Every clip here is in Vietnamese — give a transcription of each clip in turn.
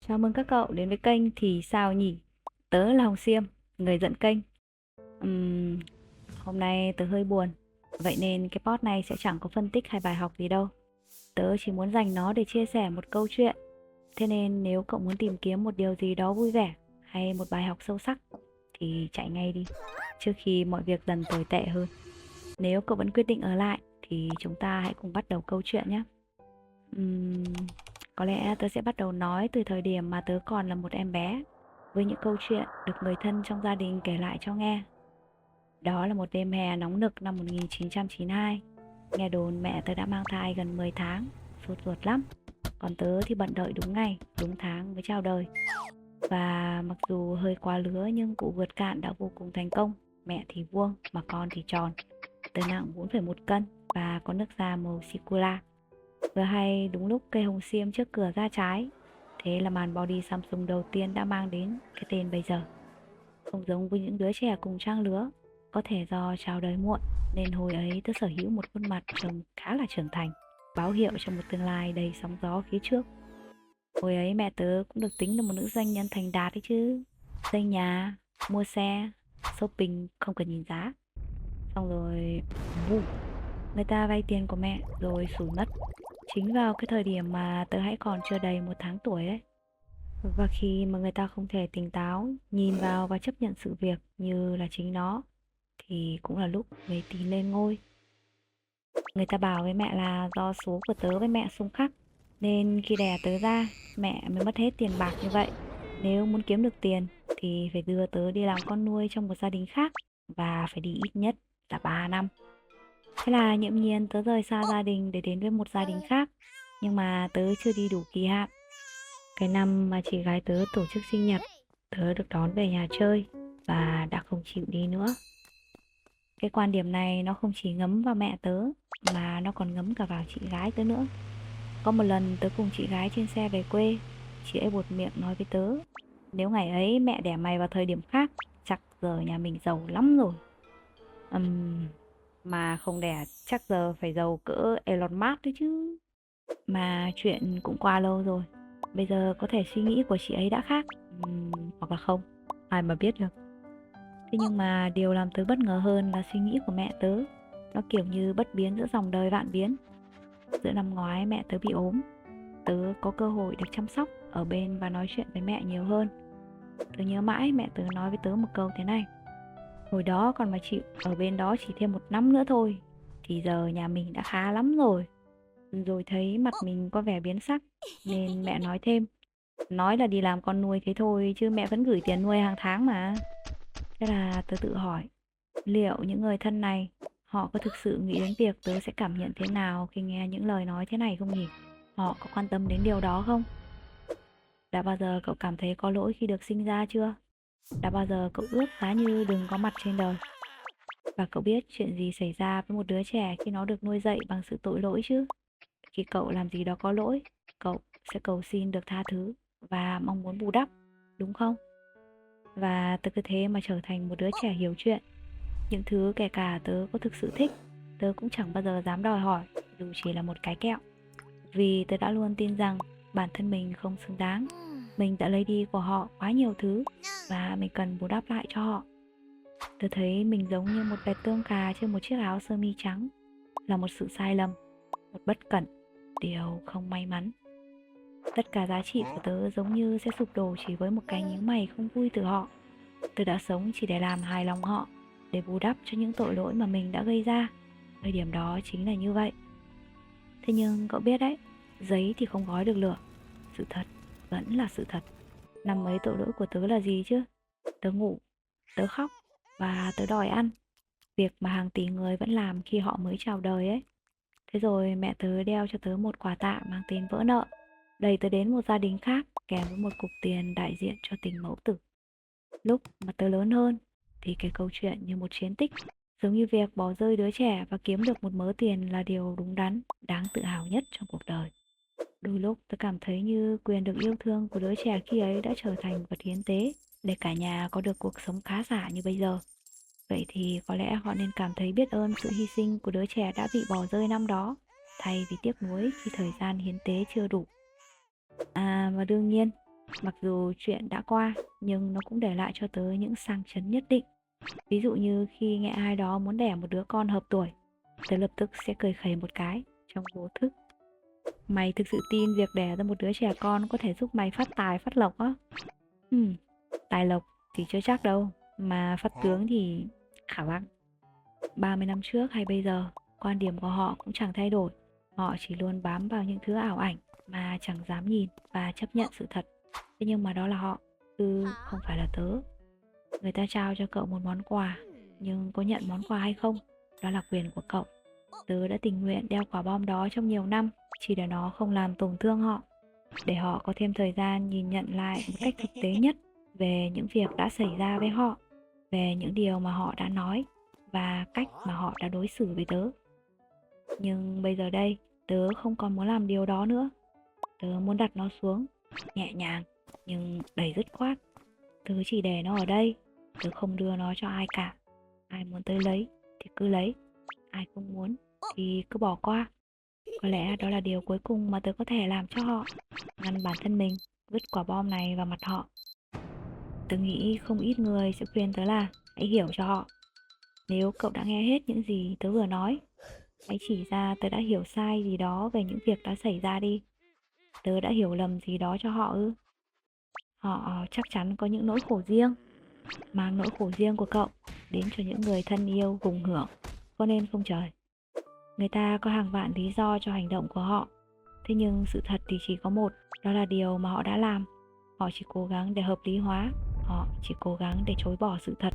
Chào mừng các cậu đến với kênh Thì Sao Nhỉ? Tớ là Hồng Xiêm, người dẫn kênh. Ừm, Hôm nay tớ hơi buồn, vậy nên cái post này sẽ chẳng có phân tích hay bài học gì đâu. Tớ chỉ muốn dành nó để chia sẻ một câu chuyện. Thế nên nếu cậu muốn tìm kiếm một điều gì đó vui vẻ hay một bài học sâu sắc thì chạy ngay đi, trước khi mọi việc dần tồi tệ hơn. Nếu cậu vẫn quyết định ở lại thì chúng ta hãy cùng bắt đầu câu chuyện nhé. Ừm, có lẽ tớ sẽ bắt đầu nói từ thời điểm mà tớ còn là một em bé, với những câu chuyện được người thân trong gia đình kể lại cho nghe. Đó là một đêm hè nóng nực năm 1992. Nghe đồn mẹ tớ đã mang thai gần 10 tháng, sốt ruột lắm. Còn tớ thì bận đợi đúng ngày, đúng tháng mới chào đời. Và mặc dù hơi quá lứa nhưng vụ vượt cạn đã vô cùng thành công. Mẹ thì vuông mà con thì tròn. Tớ nặng 4,1 cân và có nước da màu sô-cô-la. Vừa hay đúng lúc cây hồng xiêm trước cửa ra trái. Thế là màn body Samsung đầu tiên đã mang đến cái tên bây giờ. Không giống với những đứa trẻ cùng trang lứa, có thể do chào đời muộn nên hồi ấy tớ sở hữu một khuôn mặt trông khá là trưởng thành, báo hiệu cho một tương lai đầy sóng gió phía trước. Hồi ấy mẹ tớ cũng được tính là một nữ doanh nhân thành đạt đấy chứ. Xây nhà, mua xe, shopping không cần nhìn giá. Xong rồi vù, người ta vay tiền của mẹ rồi xủi mất. Chính vào cái thời điểm mà tớ hãy còn chưa đầy 1 tháng tuổi ấy. Và khi mà người ta không thể tỉnh táo, nhìn vào và chấp nhận sự việc như là chính nó, thì cũng là lúc mê tín lên ngôi. Người ta bảo với mẹ là do số của tớ với mẹ xung khắc, nên khi đẻ tớ ra, mẹ mới mất hết tiền bạc như vậy. Nếu muốn kiếm được tiền thì phải đưa tớ đi làm con nuôi trong một gia đình khác, và phải đi ít nhất là 3 năm. Thế là nghiễm nhiên tớ rời xa gia đình để đến với một gia đình khác. Nhưng mà tớ chưa đi đủ kỳ hạn. Cái năm mà chị gái tớ tổ chức sinh nhật, tớ được đón về nhà chơi và đã không chịu đi nữa. Cái quan điểm này nó không chỉ ngấm vào mẹ tớ mà nó còn ngấm cả vào chị gái tớ nữa. Có một lần tớ cùng chị gái trên xe về quê, chị ấy buột miệng nói với tớ: nếu ngày ấy mẹ đẻ mày vào thời điểm khác, chắc giờ nhà mình giàu lắm rồi. Mà không đẻ chắc giờ phải giàu cỡ Elon Musk đấy chứ. Mà chuyện cũng qua lâu rồi, bây giờ có thể suy nghĩ của chị ấy đã khác, hoặc là không, ai mà biết được. Thế nhưng mà điều làm tớ bất ngờ hơn là suy nghĩ của mẹ tớ. Nó kiểu như bất biến giữa dòng đời vạn biến. Giữa năm ngoái mẹ tớ bị ốm, tớ có cơ hội được chăm sóc, ở bên và nói chuyện với mẹ nhiều hơn. Tớ nhớ mãi mẹ tớ nói với tớ một câu thế này: hồi đó còn mà chịu ở bên đó chỉ thêm 1 năm nữa thôi, thì giờ nhà mình đã khá lắm rồi. Rồi thấy mặt mình có vẻ biến sắc, nên mẹ nói thêm: nói là đi làm con nuôi thế thôi chứ mẹ vẫn gửi tiền nuôi hàng tháng mà. Thế là tớ tự hỏi, liệu những người thân này, họ có thực sự nghĩ đến việc tớ sẽ cảm nhận thế nào khi nghe những lời nói thế này không nhỉ? Họ có quan tâm đến điều đó không? Đã bao giờ cậu cảm thấy có lỗi khi được sinh ra chưa? Đã bao giờ cậu ước giá như đừng có mặt trên đời? Và cậu biết chuyện gì xảy ra với một đứa trẻ khi nó được nuôi dạy bằng sự tội lỗi chứ? Khi cậu làm gì đó có lỗi, cậu sẽ cầu xin được tha thứ và mong muốn bù đắp, đúng không? Và tớ cứ thế mà trở thành một đứa trẻ hiểu chuyện. Những thứ kể cả tớ có thực sự thích, tớ cũng chẳng bao giờ dám đòi hỏi, dù chỉ là một cái kẹo. Vì tớ đã luôn tin rằng bản thân mình không xứng đáng. Mình đã lấy đi của họ quá nhiều thứ và mình cần bù đắp lại cho họ. Tớ thấy mình giống như một vệt tương cà trên một chiếc áo sơ mi trắng, là một sự sai lầm, một bất cẩn, điều không may mắn. Tất cả giá trị của tớ giống như sẽ sụp đổ chỉ với một cái nhíu mày không vui từ họ. Tớ đã sống chỉ để làm hài lòng họ, để bù đắp cho những tội lỗi mà mình đã gây ra. Thời điểm đó chính là như vậy. Thế nhưng cậu biết đấy, giấy thì không gói được lửa. Sự thật vẫn là sự thật. Năm ấy tội lỗi của tớ là gì chứ? Tớ ngủ, tớ khóc và tớ đòi ăn. Việc mà hàng tỷ người vẫn làm khi họ mới chào đời ấy. Thế rồi mẹ tớ đeo cho tớ một quà tạ mang tên vỡ nợ, đẩy tớ đến một gia đình khác kèm với một cục tiền đại diện cho tình mẫu tử. Lúc mà tớ lớn hơn thì cái câu chuyện như một chiến tích, giống như việc bỏ rơi đứa trẻ và kiếm được một mớ tiền là điều đúng đắn, đáng tự hào nhất trong cuộc đời. Đôi lúc tớ cảm thấy như quyền được yêu thương của đứa trẻ khi ấy đã trở thành vật hiến tế để cả nhà có được cuộc sống khá giả như bây giờ. Vậy thì có lẽ họ nên cảm thấy biết ơn sự hy sinh của đứa trẻ đã bị bỏ rơi năm đó, thay vì tiếc nuối khi thời gian hiến tế chưa đủ. À, và đương nhiên, Mặc dù chuyện đã qua, nhưng nó cũng để lại cho tớ những sang chấn nhất định. Ví dụ như khi nghe ai đó muốn đẻ một đứa con hợp tuổi, tớ lập tức sẽ cười khẩy một cái trong vô thức. Mày thực sự tin việc đẻ ra một đứa trẻ con có thể giúp mày phát tài phát lộc á? Tài lộc thì chưa chắc đâu, mà phát tướng thì khả năng. 30 năm trước hay bây giờ, quan điểm của họ cũng chẳng thay đổi. Họ chỉ luôn bám vào những thứ ảo ảnh mà chẳng dám nhìn và chấp nhận sự thật. Thế nhưng mà đó là họ, không phải là tớ. Người ta trao cho cậu một món quà, nhưng có nhận món quà hay không, đó là quyền của cậu. Tớ đã tình nguyện đeo quả bom đó trong nhiều năm, chỉ để nó không làm tổn thương họ, để họ có thêm thời gian nhìn nhận lại một cách thực tế nhất về những việc đã xảy ra với họ, về những điều mà họ đã nói và cách mà họ đã đối xử với tớ. Nhưng bây giờ đây, tớ không còn muốn làm điều đó nữa. Tớ muốn đặt nó xuống, nhẹ nhàng nhưng đầy dứt khoát. Tớ chỉ để nó ở đây, tớ không đưa nó cho ai cả. Ai muốn tới lấy thì cứ lấy, ai không muốn thì cứ bỏ qua. Có lẽ đó là điều cuối cùng mà tớ có thể làm cho họ, ngăn bản thân mình vứt quả bom này vào mặt họ. Tớ nghĩ không ít người sẽ khuyên tớ là hãy hiểu cho họ. Nếu cậu đã nghe hết những gì tớ vừa nói, hãy chỉ ra tớ đã hiểu sai gì đó về những việc đã xảy ra đi. Tớ đã hiểu lầm gì đó cho họ ư? Họ chắc chắn có những nỗi khổ riêng. Mang nỗi khổ riêng của cậu đến cho những người thân yêu cùng hưởng, có nên không trời? Người ta có hàng vạn lý do cho hành động của họ. Thế nhưng sự thật thì chỉ có một, đó là điều mà họ đã làm. Họ chỉ cố gắng để hợp lý hóa, họ chỉ cố gắng để chối bỏ sự thật.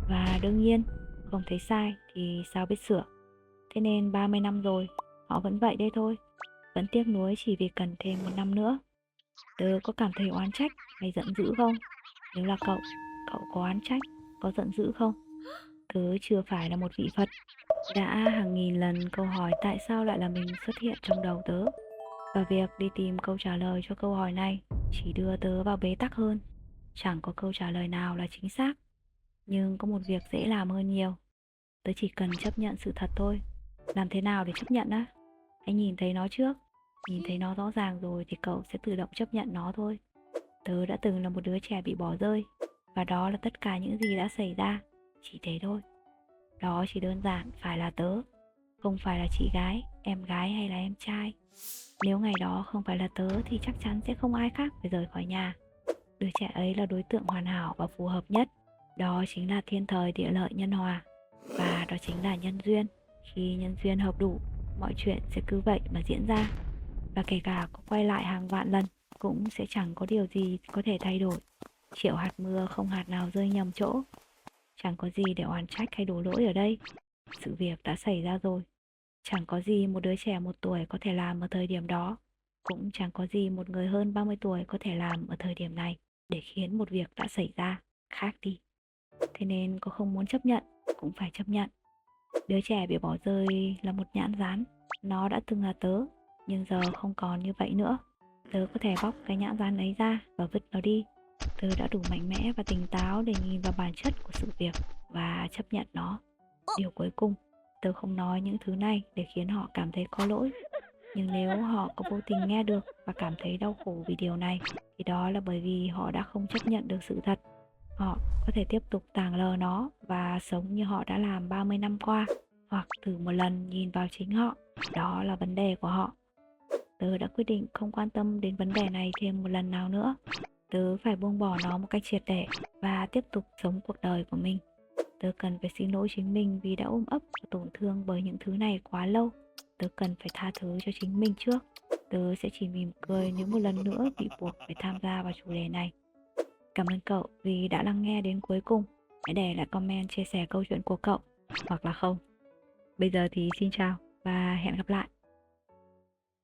Và đương nhiên, không thấy sai thì sao biết sửa. Thế nên 30 năm rồi, họ vẫn vậy đấy thôi. Vẫn tiếc nuối chỉ vì cần thêm một năm nữa. Tớ có cảm thấy oán trách hay giận dữ không? Nếu là cậu, cậu có oán trách, có giận dữ không? Tớ chưa phải là một vị Phật. Đã hàng nghìn lần câu hỏi tại sao lại là mình xuất hiện trong đầu tớ. Và việc đi tìm câu trả lời cho câu hỏi này chỉ đưa tớ vào bế tắc hơn. Chẳng có câu trả lời nào là chính xác. Nhưng có một việc dễ làm hơn nhiều. Tớ chỉ cần chấp nhận sự thật thôi. Làm thế nào để chấp nhận á? Hãy nhìn thấy nó trước. Nhìn thấy nó rõ ràng rồi thì cậu sẽ tự động chấp nhận nó thôi. Tớ đã từng là một đứa trẻ bị bỏ rơi. Và đó là tất cả những gì đã xảy ra. Chỉ thế thôi. Đó chỉ đơn giản phải là tớ. Không phải là chị gái, em gái hay là em trai. Nếu ngày đó không phải là tớ thì chắc chắn sẽ không ai khác phải rời khỏi nhà. Đứa trẻ ấy là đối tượng hoàn hảo và phù hợp nhất. Đó chính là thiên thời địa lợi nhân hòa. Và đó chính là nhân duyên. Khi nhân duyên hợp đủ, mọi chuyện sẽ cứ vậy mà diễn ra. Và kể cả có quay lại hàng vạn lần, cũng sẽ chẳng có điều gì có thể thay đổi. Triệu hạt mưa không hạt nào rơi nhầm chỗ. Chẳng có gì để oán trách hay đổ lỗi ở đây. Sự việc đã xảy ra rồi. Chẳng có gì một đứa trẻ 1 tuổi có thể làm ở thời điểm đó. Cũng chẳng có gì một người hơn 30 tuổi có thể làm ở thời điểm này để khiến một việc đã xảy ra khác đi. Thế nên có không muốn chấp nhận cũng phải chấp nhận. Đứa trẻ bị bỏ rơi là một nhãn dán. Nó đã từng là tớ, nhưng giờ không còn như vậy nữa. Tớ có thể bóc cái nhãn dán ấy ra và vứt nó đi. Tớ đã đủ mạnh mẽ và tỉnh táo để nhìn vào bản chất của sự việc và chấp nhận nó. Điều cuối cùng, tớ không nói những thứ này để khiến họ cảm thấy có lỗi. Nhưng nếu họ có vô tình nghe được và cảm thấy đau khổ vì điều này, thì đó là bởi vì họ đã không chấp nhận được sự thật. Họ có thể tiếp tục tàng lờ nó và sống như họ đã làm 30 năm qua, hoặc thử một lần nhìn vào chính họ. Đó là vấn đề của họ. Tớ đã quyết định không quan tâm đến vấn đề này thêm một lần nào nữa. Tớ phải buông bỏ nó một cách triệt để và tiếp tục sống cuộc đời của mình. Tớ cần phải xin lỗi chính mình vì đã ôm ấp và tổn thương bởi những thứ này quá lâu. Tớ cần phải tha thứ cho chính mình trước. Tớ sẽ chỉ mỉm cười nếu một lần nữa bị buộc phải tham gia vào chủ đề này. Cảm ơn cậu vì đã lắng nghe đến cuối cùng. Hãy để lại comment chia sẻ câu chuyện của cậu, hoặc là không. Bây giờ thì xin chào và hẹn gặp lại.